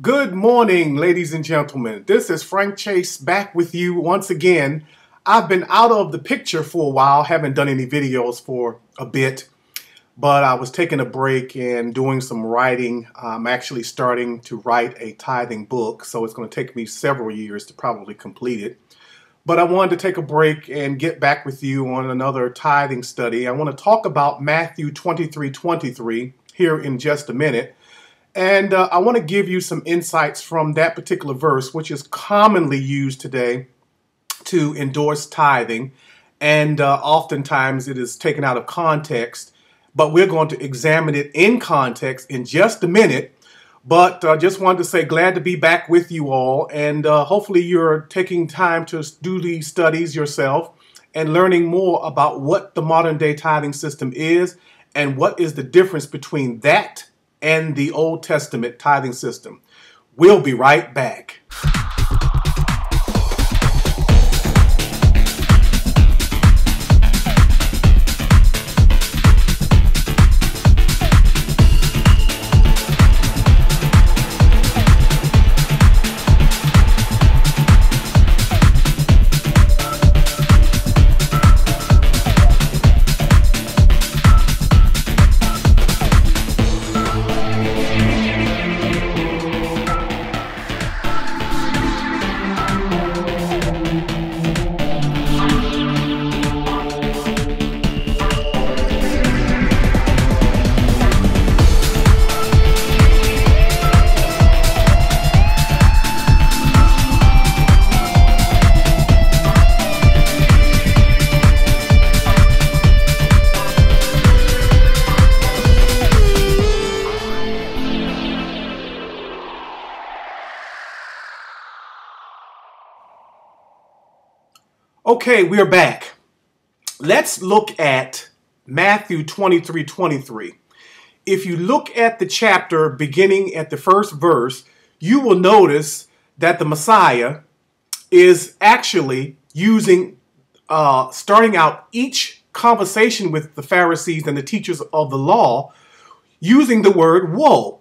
Good morning, ladies and gentlemen. This is Frank Chase back with you once again. I've been out of the picture for a while, haven't done any videos for a bit, but I was taking a break and doing some writing. I'm actually starting to write a tithing book, so it's going to take me several years to probably complete it. But I wanted to take a break and get back with you on another tithing study. I want to talk about Matthew 23:23 here in just a minute. And I want to give you some insights from that particular verse, which is commonly used today to endorse tithing. And oftentimes it is taken out of context. But we're going to examine it in context in just a minute. But I just wanted to say glad to be back with you all. And hopefully you're taking time to do these studies yourself and learning more about what the modern day tithing system is and what is the difference between that and the Old Testament tithing system. We'll be right back. Okay, we're back. Let's look at Matthew 23:23. If you look at the chapter beginning at the first verse, you will notice that the Messiah is actually using, starting out each conversation with the Pharisees and the teachers of the law, using the word woe.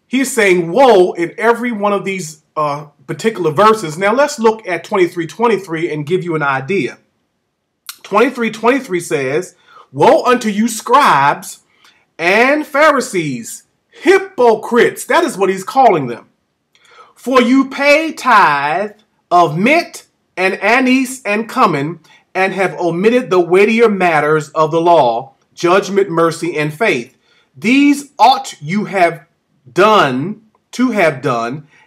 He's saying woe in every one of these particular verses. Now let's look at 23:23 and give you an idea. 23:23 says, "Woe unto you scribes and Pharisees, hypocrites." That is what he's calling them. "For you pay tithe of mint and anise and cumin, and have omitted the weightier matters of the law, judgment, mercy, and faith. These ought you have done,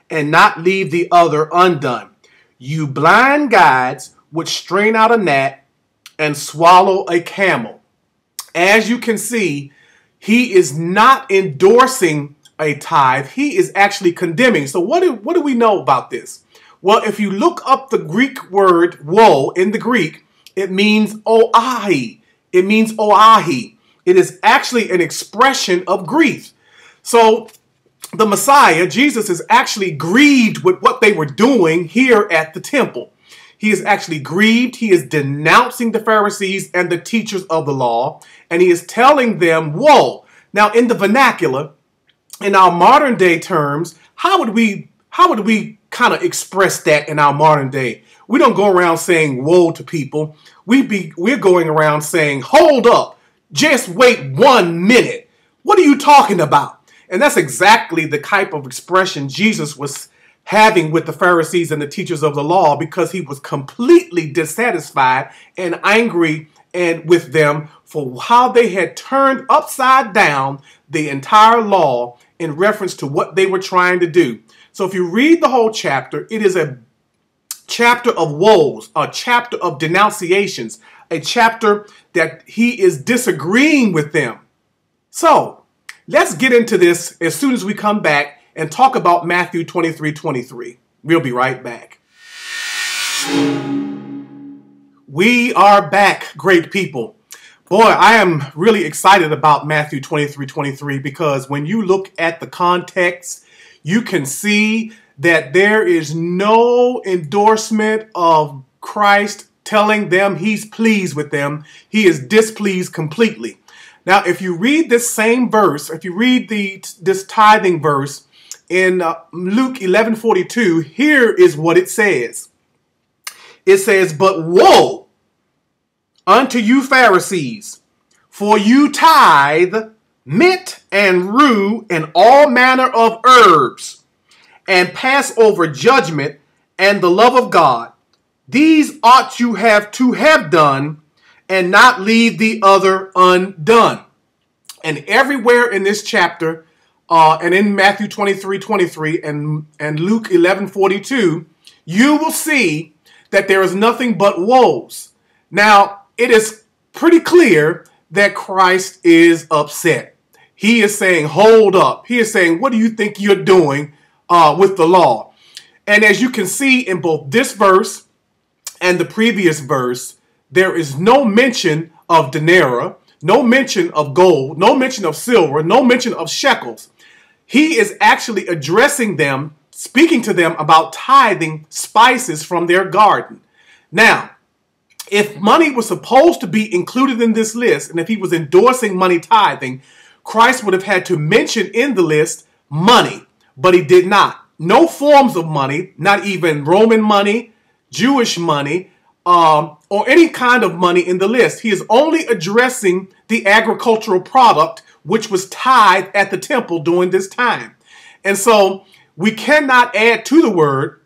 and not leave the other undone. You blind guides which strain out a gnat and swallow a camel." As you can see, he is not endorsing a tithe. He is actually condemning. So what do we know about this? Well, if you look up the Greek word woe in the Greek, it means oahi. It means oahi. It is actually an expression of grief. So the Messiah, Jesus, is actually grieved with what they were doing here at the temple. He is actually grieved. He is denouncing the Pharisees and the teachers of the law, and he is telling them, woe. Now, in the vernacular, in our modern day terms, how would we kind of express that in our modern day? We don't go around saying woe to people. We're going around saying, hold up, just wait 1 minute. What are you talking about? And that's exactly the type of expression Jesus was having with the Pharisees and the teachers of the law, because he was completely dissatisfied and angry with them for how they had turned upside down the entire law in reference to what they were trying to do. So if you read the whole chapter, it is a chapter of woes, a chapter of denunciations, a chapter that he is disagreeing with them. So let's get into this as soon as we come back and talk about Matthew 23:23. We'll be right back. We are back, great people. Boy, I am really excited about Matthew 23:23 because when you look at the context, you can see that there is no endorsement of Christ telling them he's pleased with them. He is displeased completely. Now, if you read this same verse, if you read this tithing verse in Luke 11:42, here is what it says. It says, "But woe unto you Pharisees, for you tithe mint and rue and all manner of herbs, and pass over judgment and the love of God. These ought you have to have done, and not leave the other undone." And everywhere in this chapter, and in Matthew 23:23 and Luke 11:42, you will see that there is nothing but woes. Now, it is pretty clear that Christ is upset. He is saying, hold up. He is saying, what do you think you're doing with the law? And as you can see in both this verse and the previous verse, there is no mention of denarii, no mention of gold, no mention of silver, no mention of shekels. He is actually addressing them, speaking to them about tithing spices from their garden. Now, if money was supposed to be included in this list, and if he was endorsing money tithing, Christ would have had to mention in the list money, but he did not. No forms of money, not even Roman money, Jewish money, or any kind of money in the list. He is only addressing the agricultural product which was tithed at the temple during this time. And so we cannot add to the word,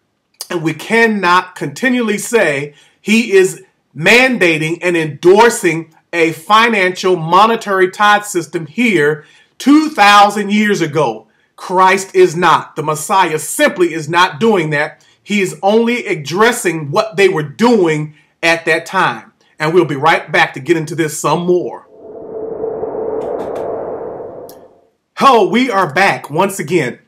and we cannot continually say he is mandating and endorsing a financial monetary tithe system here 2,000 years ago. Christ is not. The Messiah simply is not doing that. He is only addressing what they were doing at that time. And we'll be right back to get into this some more. Oh, we are back once again.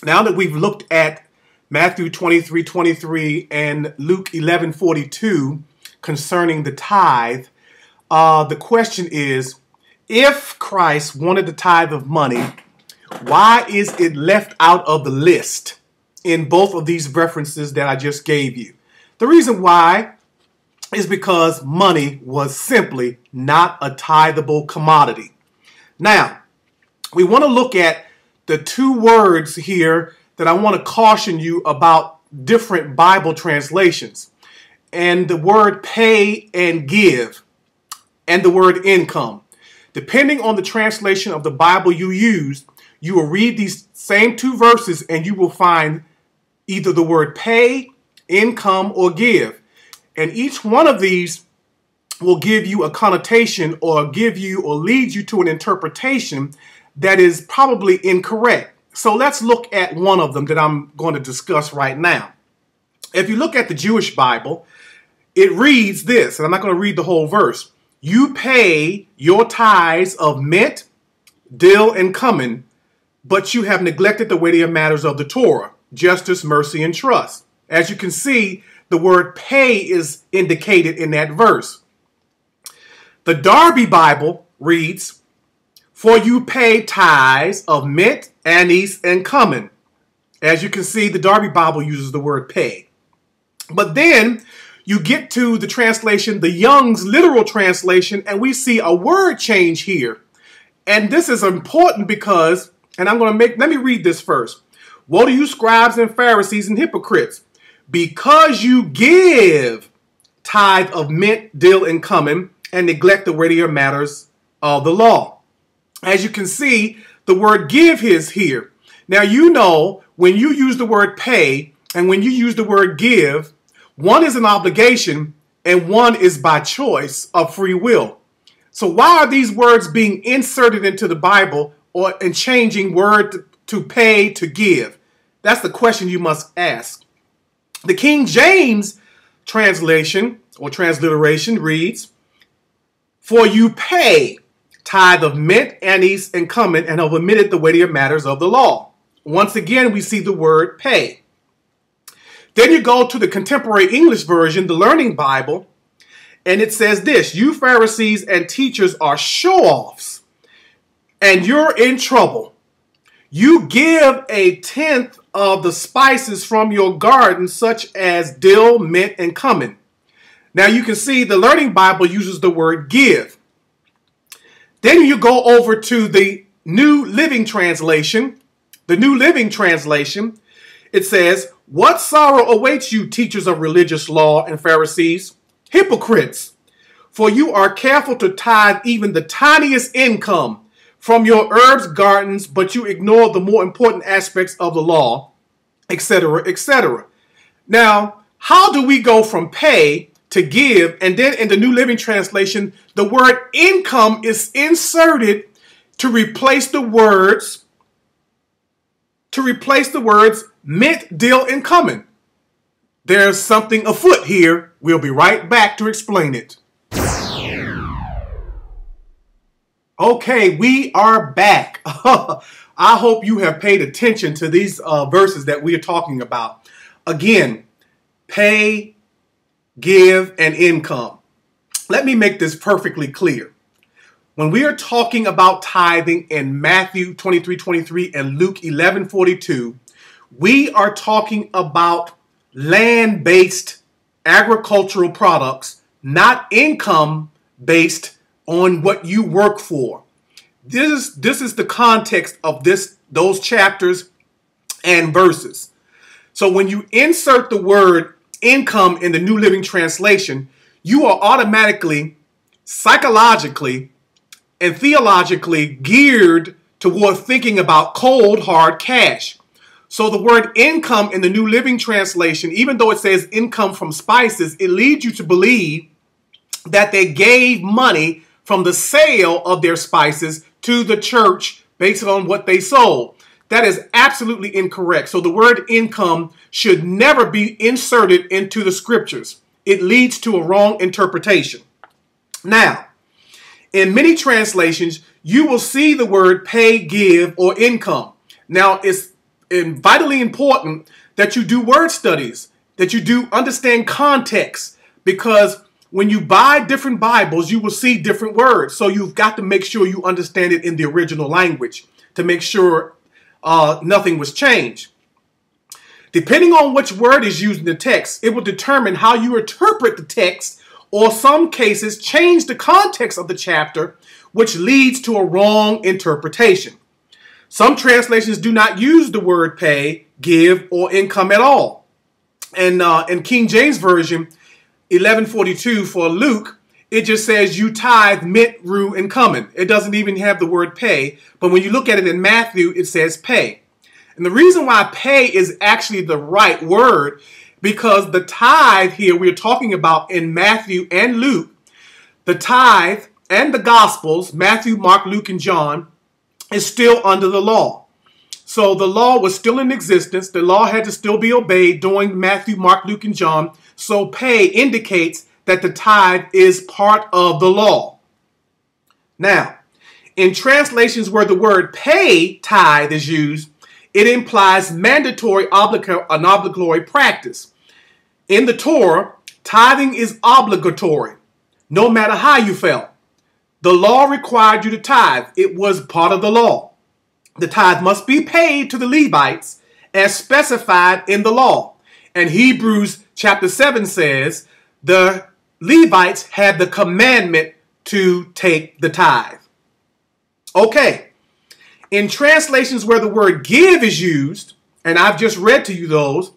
Now that we've looked at Matthew 23:23 and Luke 11:42 concerning the tithe, the question is, if Christ wanted the tithe of money, why is it left out of the list in both of these references that I just gave you? The reason why is because money was simply not a tithable commodity. Now, we want to look at the two words here that I want to caution you about different Bible translations. And the word pay and give, and the word income. Depending on the translation of the Bible you use, you will read these same two verses and you will find either the word pay, income, or give. And each one of these will give you a connotation or give you or lead you to an interpretation that is probably incorrect. So let's look at one of them that I'm going to discuss right now. If you look at the Jewish Bible, it reads this, and I'm not going to read the whole verse. You pay your tithes of mint, dill, and cumin, but you have neglected the weightier matters of the Torah, justice, mercy, and trust. As you can see, the word pay is indicated in that verse. The Darby Bible reads, for you pay tithes of mint, anise, and cumin. As you can see, the Darby Bible uses the word pay. But then you get to the translation, the Young's literal translation, and we see a word change here. And this is important because, and let me read this first. Woe to you scribes and Pharisees and hypocrites, because you give tithe of mint, dill, and cumin, and neglect the weightier matters of the law. As you can see, the word give is here. Now, you know, when you use the word pay and when you use the word give, one is an obligation and one is by choice of free will. So why are these words being inserted into the Bible and changing word to pay to give? That's the question you must ask. The King James translation or transliteration reads, for you pay tithe of mint, anise, and cumin, and have omitted the weightier matters of the law. Once again, we see the word pay. Then you go to the contemporary English version, the Learning Bible, and it says this, you Pharisees and teachers are show-offs, and you're in trouble. You give a tenth of the spices from your garden, such as dill, mint, and cumin. Now you can see the Learning Bible uses the word give. Then you go over to the New Living Translation, The New Living Translation, it says, "What sorrow awaits you, teachers of religious law and Pharisees, hypocrites! For you are careful to tithe even the tiniest income from your herbs gardens, but you ignore the more important aspects of the law, etc., etc." Now, how do we go from pay to give? And then in the New Living Translation, the word income is inserted to replace the words mint, dill, and cumin. There's something afoot here. We'll be right back to explain it. Okay, we are back. I hope you have paid attention to these verses that we are talking about. Again, pay, give, and income. Let me make this perfectly clear. When we are talking about tithing in Matthew 23:23 and Luke 11:42, we are talking about land-based agricultural products, not income-based on what you work for. This is the context of those chapters and verses. So when you insert the word income in the New Living Translation, you are automatically, psychologically, and theologically geared toward thinking about cold, hard cash. So the word income in the New Living Translation, even though it says income from spices, it leads you to believe that they gave money from the sale of their spices to the church based on what they sold. That is absolutely incorrect. So the word income should never be inserted into the scriptures. It leads to a wrong interpretation. Now, in many translations, you will see the word pay, give, or income. Now, it's vitally important that you do word studies, that you do understand context, because when you buy different Bibles, you will see different words. So you've got to make sure you understand it in the original language to make sure nothing was changed. Depending on which word is used in the text, it will determine how you interpret the text, or some cases change the context of the chapter, which leads to a wrong interpretation. Some translations do not use the word pay, give, or income at all. And in King James Version, 11:42 for Luke, it just says you tithe mint, rue, and cumin. It doesn't even have the word pay. But when you look at it in Matthew, it says pay. And the reason why pay is actually the right word, because the tithe here we're talking about in Matthew and Luke, the tithe and the Gospels, Matthew, Mark, Luke, and John, is still under the law. So the law was still in existence. The law had to still be obeyed during Matthew, Mark, Luke, and John. So pay indicates that the tithe is part of the law. Now, in translations where the word pay, tithe, is used, it implies mandatory an obligatory practice. In the Torah, tithing is obligatory, no matter how you felt. The law required you to tithe. It was part of the law. The tithe must be paid to the Levites as specified in the law. And Hebrews chapter 7 says the Levites had the commandment to take the tithe. Okay. In translations where the word give is used, and I've just read to you those,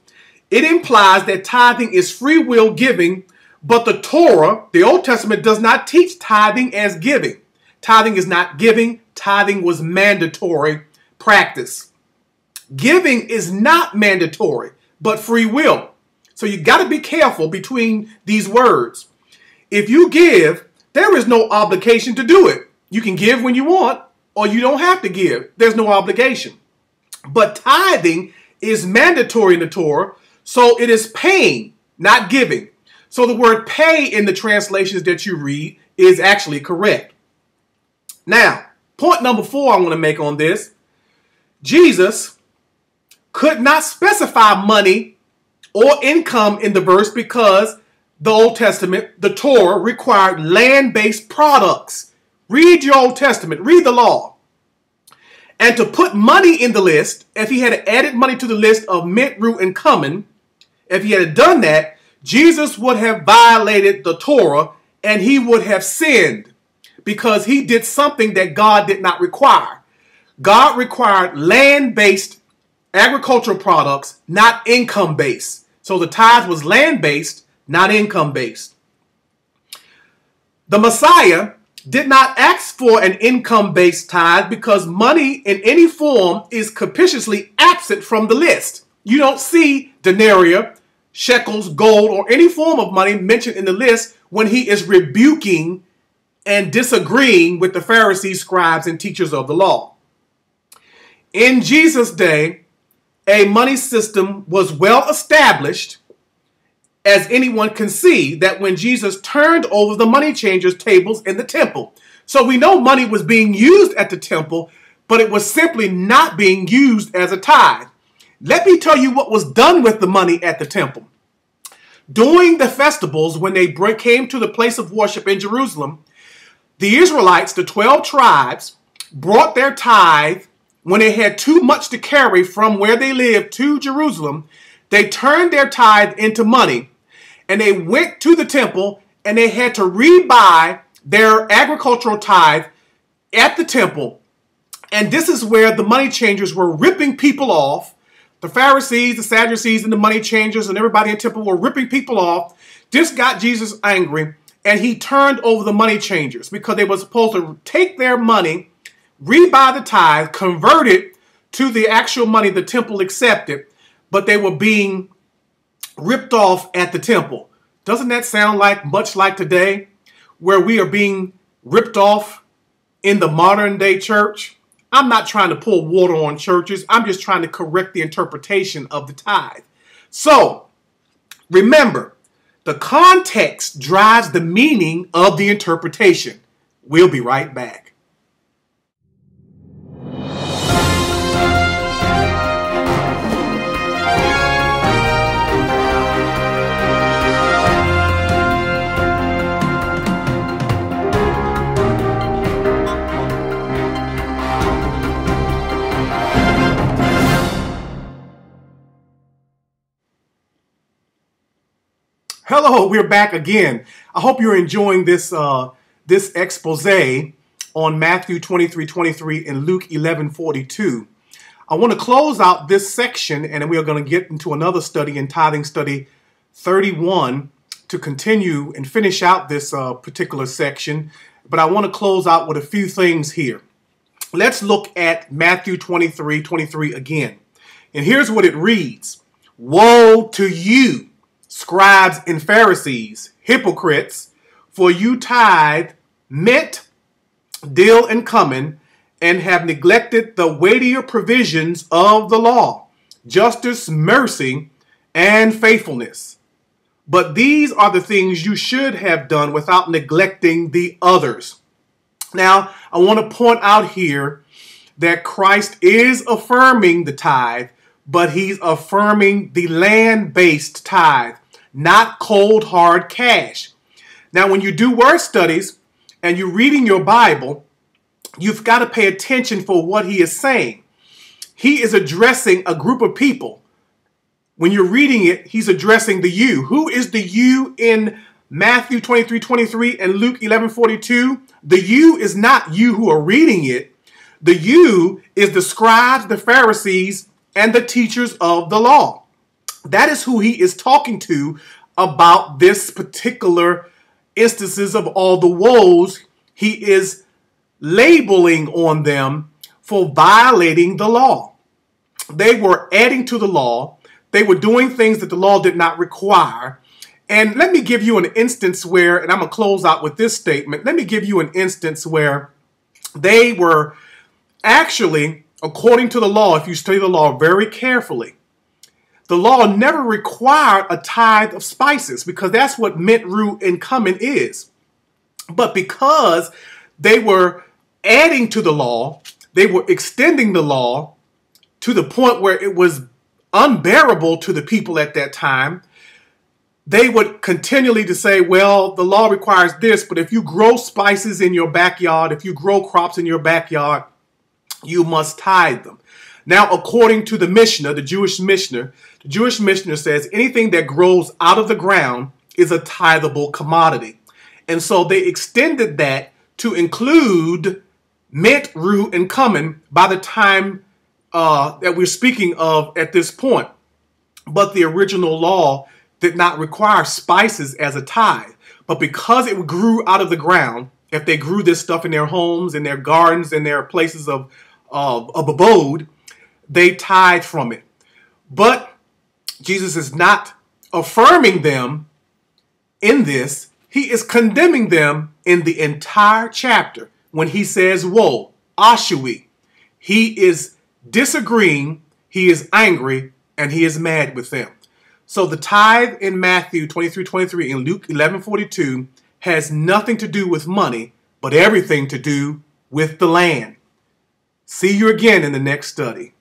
it implies that tithing is free will giving, but the Torah, the Old Testament, does not teach tithing as giving. Tithing is not giving. Tithing was mandatory practice. Giving is not mandatory, but free will. So you got to be careful between these words. If you give, there is no obligation to do it. You can give when you want, or you don't have to give. There's no obligation. But tithing is mandatory in the Torah, so it is paying, not giving. So the word pay in the translations that you read is actually correct. Now, point number 4 I want to make on this. Jesus could not specify money or income in the verse because the Old Testament, the Torah, required land-based products. Read your Old Testament. Read the law. And to put money in the list, if he had added money to the list of mint, rue, and cumin, if he had done that, Jesus would have violated the Torah and he would have sinned because he did something that God did not require. God required land-based agricultural products, not income-based. So the tithe was land-based, not income-based. The Messiah did not ask for an income-based tithe because money in any form is capriciously absent from the list. You don't see denarii, shekels, gold, or any form of money mentioned in the list when he is rebuking and disagreeing with the Pharisees, scribes, and teachers of the law. In Jesus' day, a money system was well established, as anyone can see, that when Jesus turned over the money changers' tables in the temple. So we know money was being used at the temple, but it was simply not being used as a tithe. Let me tell you what was done with the money at the temple. During the festivals, when they came to the place of worship in Jerusalem, the Israelites, the 12 tribes, brought their tithe when they had too much to carry from where they lived to Jerusalem. They turned their tithe into money, and they went to the temple, and they had to rebuy their agricultural tithe at the temple. And this is where the money changers were ripping people off. The Pharisees, the Sadducees, and the money changers and everybody in the temple were ripping people off. This got Jesus angry, and he turned over the money changers because they were supposed to take their money, rebuy the tithe, convert it to the actual money the temple accepted, but they were being ripped off at the temple. Doesn't that sound like much like today, where we are being ripped off in the modern day church? I'm not trying to pour water on churches. I'm just trying to correct the interpretation of the tithe. So remember, the context drives the meaning of the interpretation. We'll be right back. Hello, we're back again. I hope you're enjoying this this expose on Matthew 23:23 and Luke 11:42. I want to close out this section, and then we are going to get into another study in Tithing Study 31 to continue and finish out this particular section. But I want to close out with a few things here. Let's look at Matthew 23:23 again. And here's what it reads. Woe to you, scribes and Pharisees, hypocrites, for you tithe mint, dill, and cumin, and have neglected the weightier provisions of the law, justice, mercy, and faithfulness. But these are the things you should have done without neglecting the others. Now, I want to point out here that Christ is affirming the tithe, but he's affirming the land-based tithe, not cold, hard cash. Now, when you do word studies and you're reading your Bible, you've got to pay attention for what he is saying. He is addressing a group of people. When you're reading it, he's addressing the you. Who is the you in Matthew 23:23 and Luke 11:42? The you is not you who are reading it. The you is the scribes, the Pharisees, and the teachers of the law. That is who he is talking to about this particular instances of all the woes he is labeling on them for violating the law. They were adding to the law. They were doing things that the law did not require. And let me give you an instance where, and I'm going to close out with this statement. Let me give you an instance where they were actually, according to the law, if you study the law very carefully, the law never required a tithe of spices because that's what mint, rue, and cumin is. But because they were adding to the law, they were extending the law to the point where it was unbearable to the people at that time, they would continually to say, well, the law requires this, but if you grow spices in your backyard, if you grow crops in your backyard, you must tithe them. Now, according to the Mishnah, the Jewish Mishnah says anything that grows out of the ground is a tithable commodity. And so they extended that to include meant root and common by the time that we're speaking of at this point. But the original law did not require spices as a tithe. But because it grew out of the ground, if they grew this stuff in their homes, in their gardens, in their places of abode, they tithe from it. But Jesus is not affirming them in this. He is condemning them in the entire chapter when he says, woe, ashui. He is disagreeing, he is angry, and he is mad with them. So the tithe in Matthew 23:23 and Luke 11:42 has nothing to do with money, but everything to do with the land. See you again in the next study.